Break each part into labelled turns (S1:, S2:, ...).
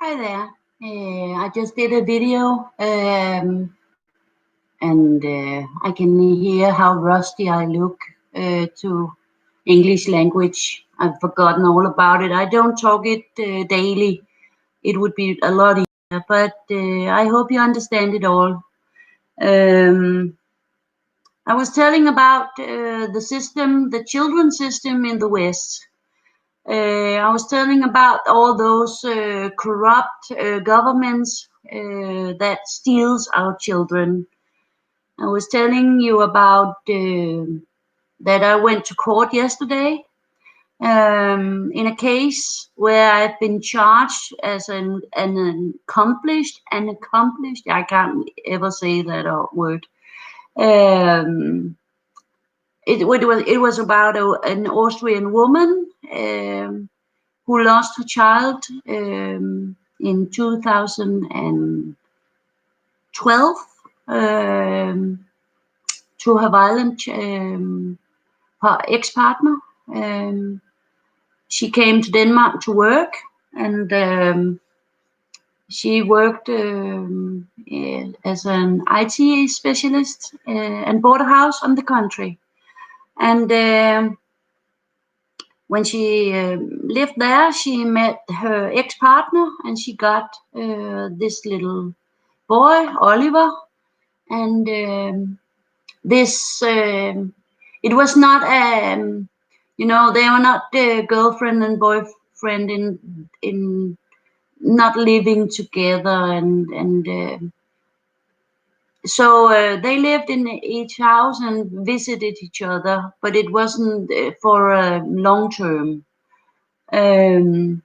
S1: Hi there. I just did a video and I can hear how rusty I look to English language. I've forgotten all about it. I don't talk it daily. It would be a lot easier, but I hope you understand it all. I was telling about the system, the children's system in the West. I was telling about all those corrupt governments that steals our children. I was telling you about that I went to court yesterday in a case where I've been charged as an accomplished. I can't ever say that word. It was about an Austrian woman who lost her child in 2012 to her violent her ex-partner. She came to Denmark to work, and she worked as an IT specialist and bought a house on the country. And when she lived there, she met her ex-partner, and she got this little boy, Oliver. And this, it was not, they were not girlfriend and boyfriend in not living together, and so they lived in each house and visited each other, but it wasn't for a long term. And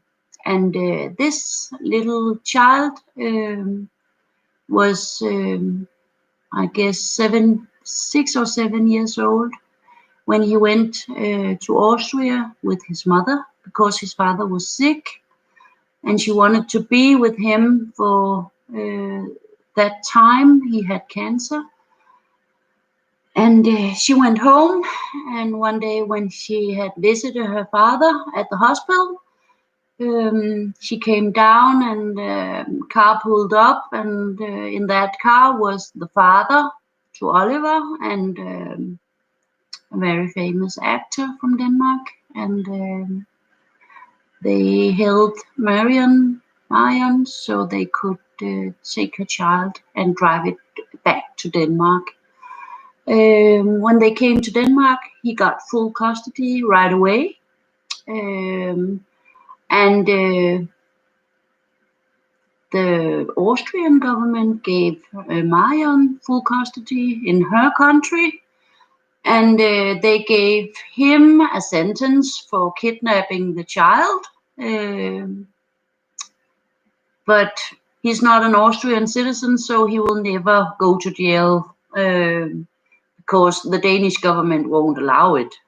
S1: this little child was, I guess, 6 or 7 years old when he went to Austria with his mother because his father was sick, and she wanted to be with him for that time. He had cancer. And she went home, and one day when she had visited her father at the hospital, she came down, and car pulled up, and in that car was the father to Oliver, and a very famous actor from Denmark. And they held Marion so they could take her child and drive it back to Denmark. When they came to Denmark, he got full custody right away. And the Austrian government gave Marion full custody in her country, and they gave him a sentence for kidnapping the child. But he's not an Austrian citizen, so he will never go to jail because the Danish government won't allow it.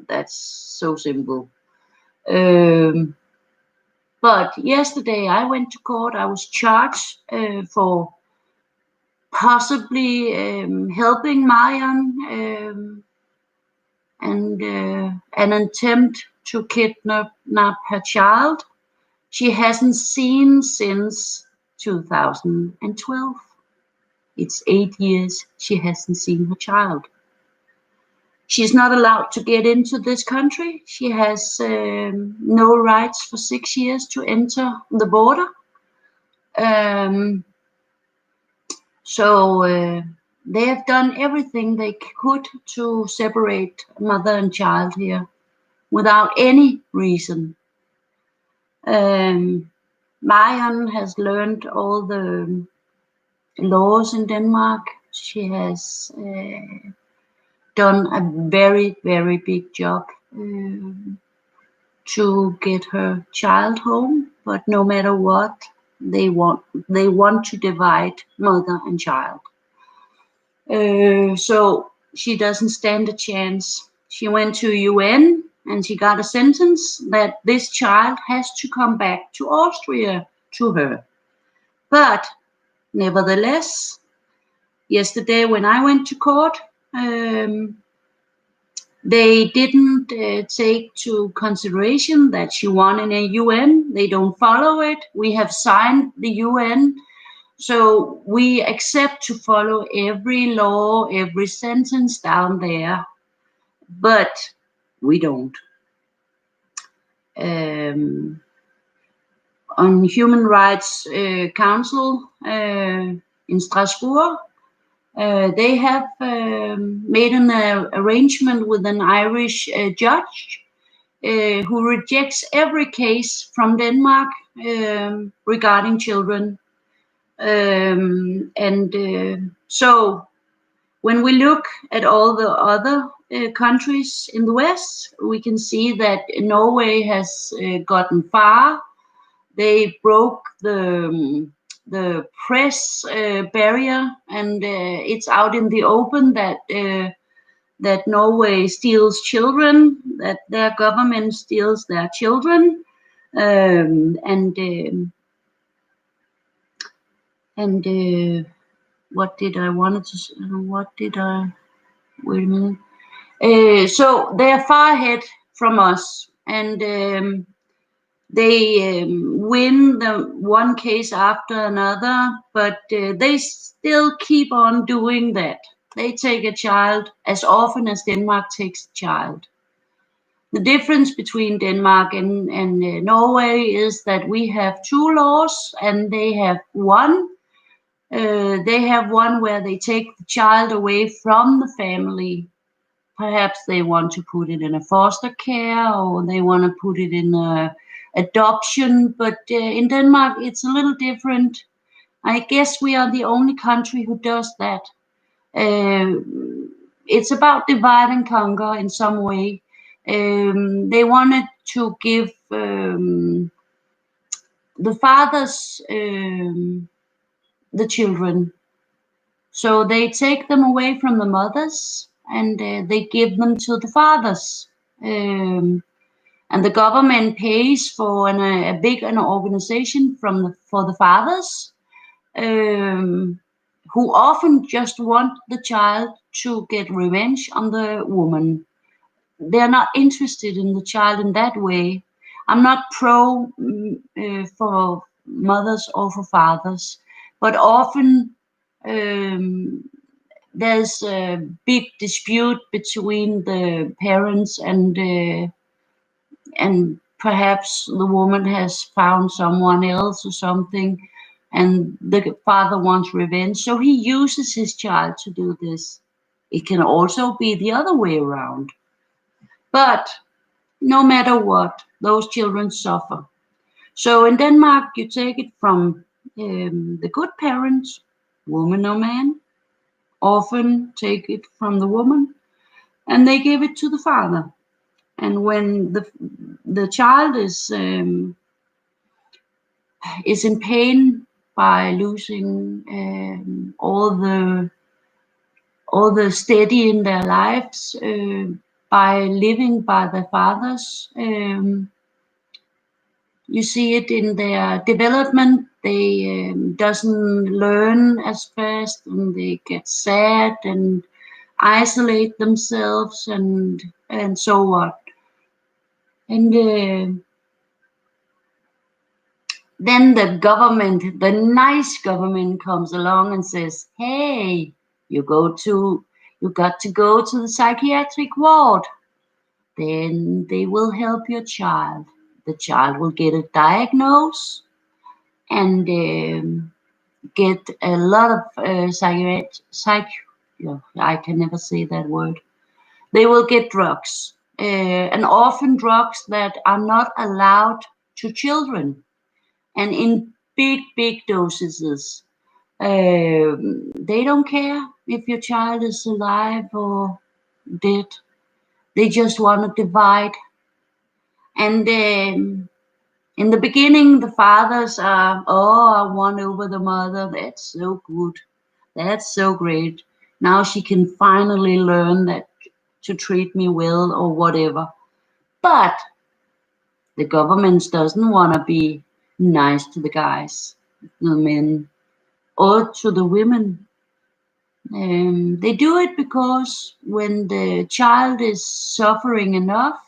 S1: That's so simple. But yesterday I went to court. I was charged for possibly helping Marion and an attempt to kidnap her child. She hasn't seen since 2012. It's 8 years she hasn't seen her child. She's not allowed to get into this country. She has no rights for 6 years to enter the border. So they have done everything they could to separate mother and child here without any reason. Marion has learned all the laws in Denmark. She has done a very, very big job to get her child home, but no matter what, they want to divide mother and child. So she doesn't stand a chance. She went to UN and she got a sentence that this child has to come back to Austria to her. But nevertheless, yesterday when I went to court, They didn't take to consideration that she won in a UN. They don't follow it. We have signed the UN, so we accept to follow every law, every sentence down there, but we don't. On Human Rights Council in Strasbourg, they have made an arrangement with an Irish judge who rejects every case from Denmark regarding children. So when we look at all the other countries in the West, we can see that Norway has gotten far. They broke the press barrier, and it's out in the open that Norway steals children, that their government steals their children, what did I wanted to? What did I? Wait a minute. So they are far ahead from us, and they win the one case after another, but they still keep on doing that. They take a child as often as Denmark takes a child. The difference between Denmark and Norway is that we have two laws and they have one. They have one where they take the child away from the family. Perhaps they want to put it in a foster care, or they want to put it in a adoption. But in Denmark, it's a little different. I guess we are the only country who does that. It's about divide and conquer in some way. They wanted to give the fathers the children. So they take them away from the mothers and they give them to the fathers. And the government pays for a big organization for the fathers, who often just want the child to get revenge on the woman. They're not interested in the child in that way. I'm not pro for mothers or for fathers, but often there's a big dispute between the parents, and perhaps the woman has found someone else or something, and the father wants revenge, so he uses his child to do this. It can also be the other way around. But no matter what, those children suffer. So in Denmark, you take it from the good parents, woman or man, often take it from the woman, and they give it to the father. And when the child is in pain by losing all the steady in their lives, by living by their fathers, you see it in their development. They doesn't learn as fast, and they get sad and isolate themselves, and so on. And then the government, the nice government, comes along and says, "Hey, you got to go to the psychiatric ward. Then they will help your child. The child will get a diagnosis and get a lot of I can never say that word. They will get drugs, and often drugs that are not allowed to children, and in big doses. They don't care if your child is alive or dead. They just want to divide. And in the beginning, the fathers are, "Oh, I won over the mother. That's so good. That's so great. Now she can finally learn that to treat me well," or whatever. But the government doesn't want to be nice to the guys, the men, or to the women. They do it because when the child is suffering enough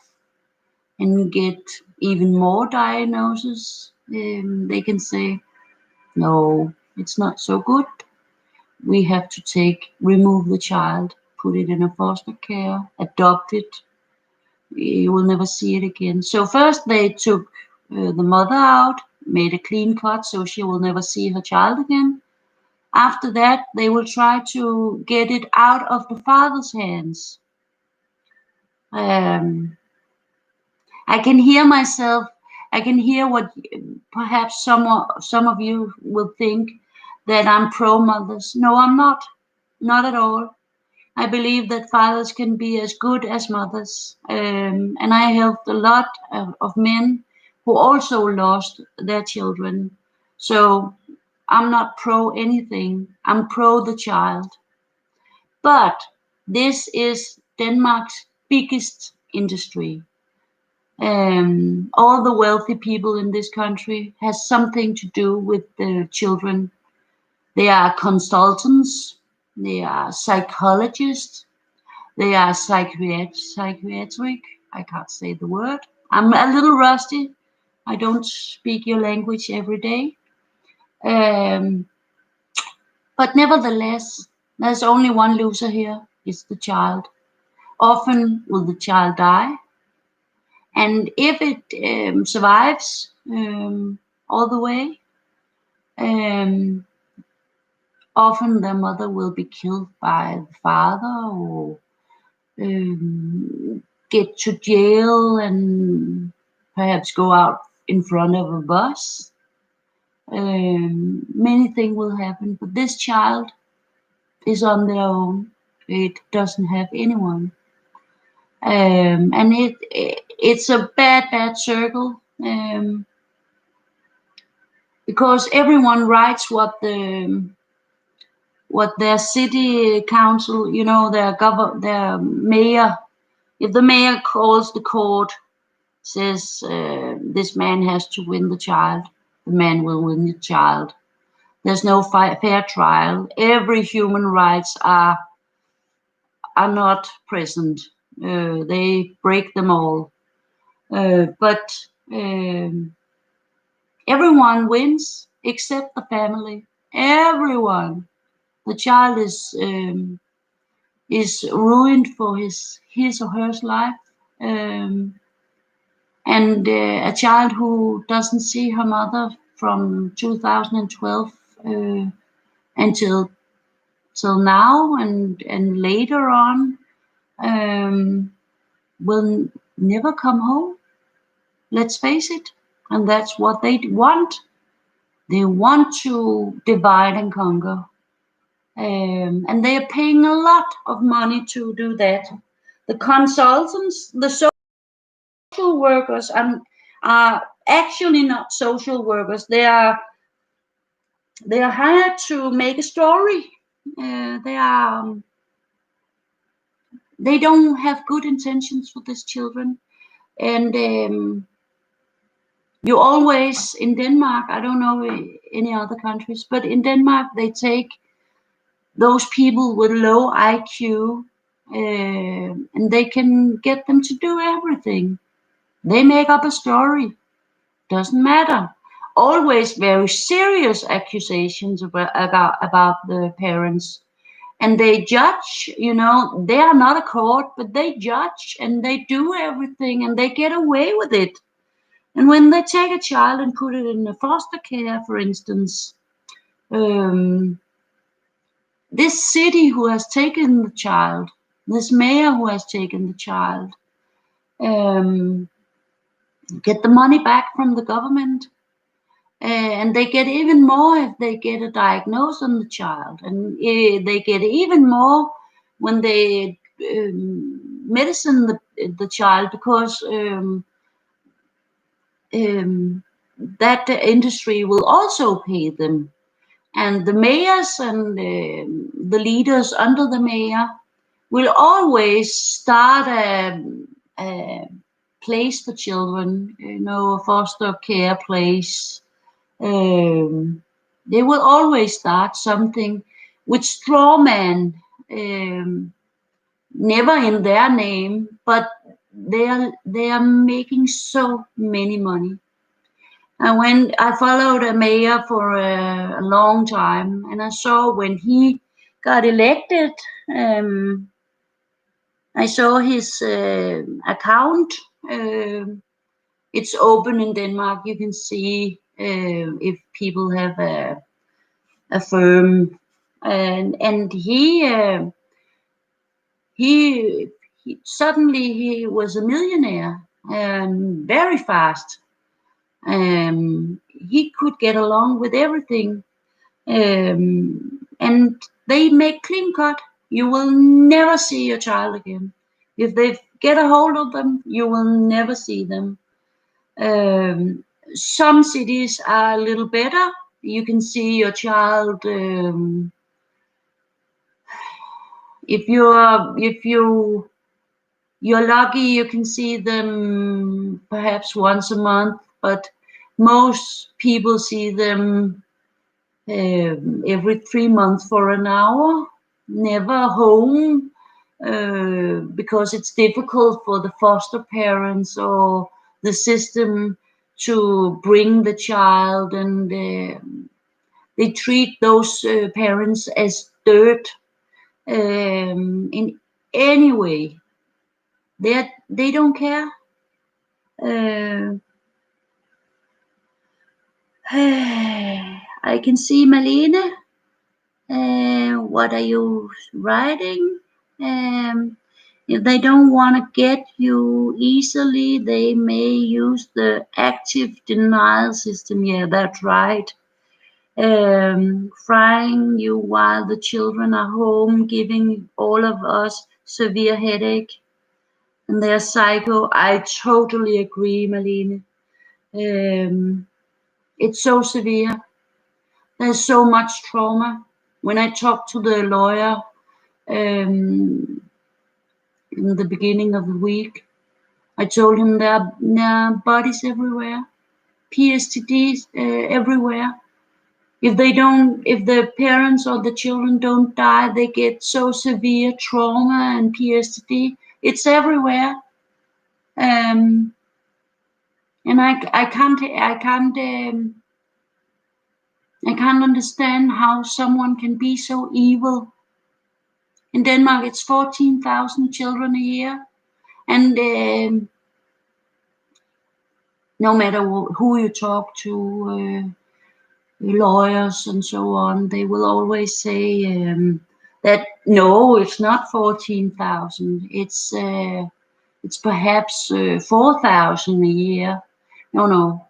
S1: and get even more diagnosis, they can say, no, it's not so good. We have to remove the child, put it in a foster care, adopt it. You will never see it again. So first they took the mother out, made a clean cut so she will never see her child again. After that, they will try to get it out of the father's hands. Um, I can hear myself. I can hear what perhaps some of you will think, that I'm pro mothers. No, I'm not. Not at all. I believe that fathers can be as good as mothers. And I helped a lot of men who also lost their children. So I'm not pro anything. I'm pro the child. But this is Denmark's biggest industry. All the wealthy people in this country has something to do with the children. They are consultants, they are psychologists, they are psychiatric. I can't say the word. I'm a little rusty. I don't speak your language every day. Um, but nevertheless, there's only one loser here. It's the child. Often will the child die. And if it survives all the way, um, often the mother will be killed by the father, or get to jail and perhaps go out in front of a bus. Many things will happen, but this child is on their own. It doesn't have anyone. And it's a bad circle, because everyone writes what their city council, their mayor. If the mayor calls the court, says this man has to win the child, the man will win the child. There's no fair trial. Every human rights are not present. They break them all. But everyone wins except the family. Everyone. The child is ruined for his or her life. And a child who doesn't see her mother from 2012 until now, and later on, will never come home. Let's face it. And that's what they want. They want to divide and conquer. And they are paying a lot of money to do that. The consultants, the social workers, are actually not social workers. They are hired to make a story. They don't have good intentions for these children. And you always, in Denmark, I don't know any other countries, but in Denmark they take those people with low IQ, and they can get them to do everything. They make up a story. Doesn't matter. Always very serious accusations about the parents. And they judge, they are not a court, but they judge and they do everything and they get away with it. And when they take a child and put it in a foster care, for instance, this city who has taken the child, this mayor who has taken the child, get the money back from the government. And they get even more if they get a diagnosis on the child. And they get even more when they medicine the child, because that industry will also pay them. And the mayors and the leaders under the mayor will always start a place for children, a foster care place. They will always start something with straw man, never in their name, but they are making so many money. And when I followed a mayor for a long time, and I saw when he got elected, I saw his account. It's open in Denmark. You can see if people have a firm, and he suddenly he was a millionaire, very fast. He could get along with everything, and they make clean cut. You will never see your child again. If they get a hold of them, you will never see them. Some cities are a little better. You can see your child. You're lucky, you can see them perhaps once a month, but most people see them every 3 months for an hour, never home, because it's difficult for the foster parents or the system to bring the child, and they treat those parents as dirt in any way. They don't care. I can see Malene. What are you writing? If they don't want to get you easily, they may use the active denial system. Yeah, that's right. Frying you while the children are home, giving all of us severe headache. And they're psycho. I totally agree, Malene. It's so severe. There's so much trauma. When I talked to the lawyer in the beginning of the week, I told him there are bodies everywhere, PTSDs everywhere. If the parents or the children don't die, they get so severe trauma and PTSD. It's everywhere. And I can't understand how someone can be so evil. In Denmark, it's 14,000 children a year, and no matter who you talk to, lawyers and so on, they will always say that no, it's not 14,000. It's perhaps 4,000 a year. No.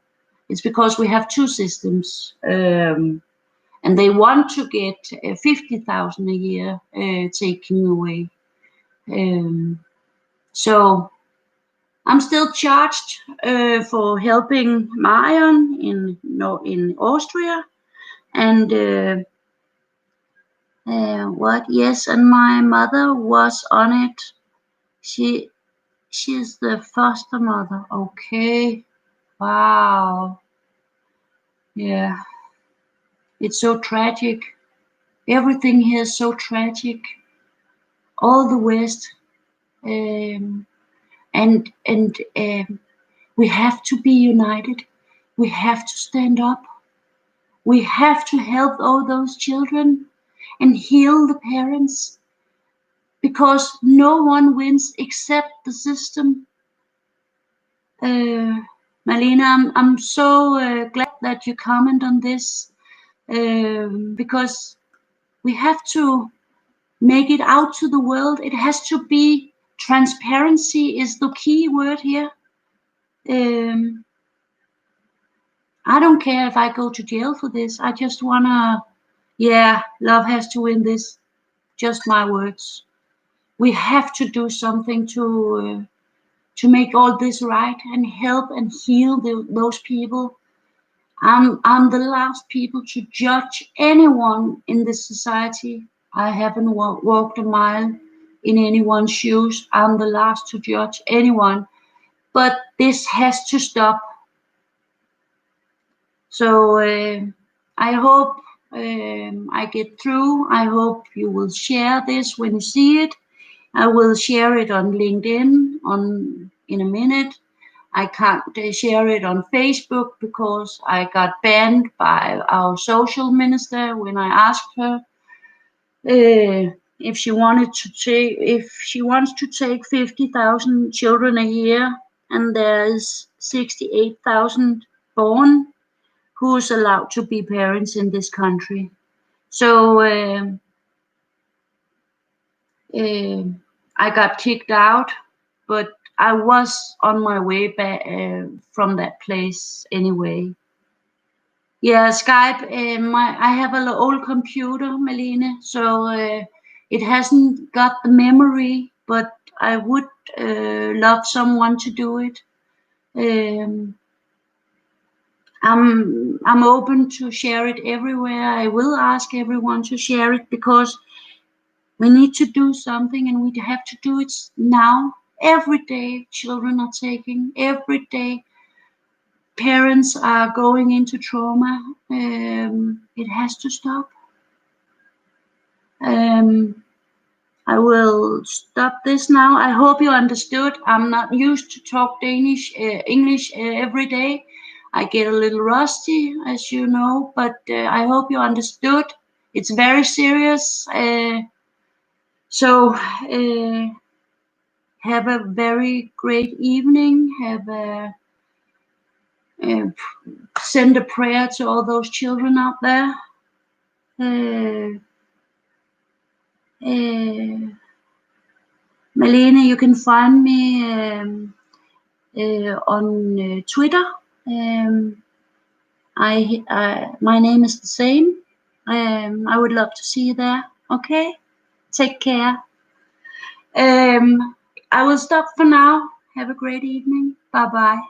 S1: It's because we have two systems, and they want to get 50,000 a year taken away. So I'm still charged for helping Marion in Austria, and what? Yes, and my mother was on it. She's the foster mother. Okay. Wow. Yeah. It's so tragic. Everything here is so tragic. All the West. And we have to be united. We have to stand up. We have to help all those children and heal the parents, because no one wins except the system. Malene, I'm so glad that you comment on this, because we have to make it out to the world. It has to be transparency is the key word here. I don't care if I go to jail for this. I just wanna, love has to win this. Just my words. We have to do something to make all this right and help and heal those people. I'm the last people to judge anyone in this society. I haven't walked a mile in anyone's shoes. I'm the last to judge anyone. But this has to stop. So I hope I get through. I hope you will share this when you see it. I will share it on LinkedIn in a minute. I can't share it on Facebook because I got banned by our social minister when I asked her if she wants to take 50,000 children a year, and there's 68,000 born, who's allowed to be parents in this country. So I got kicked out, but I was on my way back from that place anyway. Yeah, Skype. I have an old computer, Malene, so it hasn't got the memory, but I would love someone to do it. I'm open to share it everywhere. I will ask everyone to share it because we need to do something, and we have to do it now. Every day, children are taking. Every day, parents are going into trauma. It has to stop. I will stop this now. I hope you understood. I'm not used to talk English every day. I get a little rusty, as you know, but I hope you understood. It's very serious. So have a very great evening. Send a prayer to all those children out there. Malene, you can find me on Twitter. My name is the same. I would love to see you there. Okay, take care. I will stop for now. Have a great evening. Bye bye.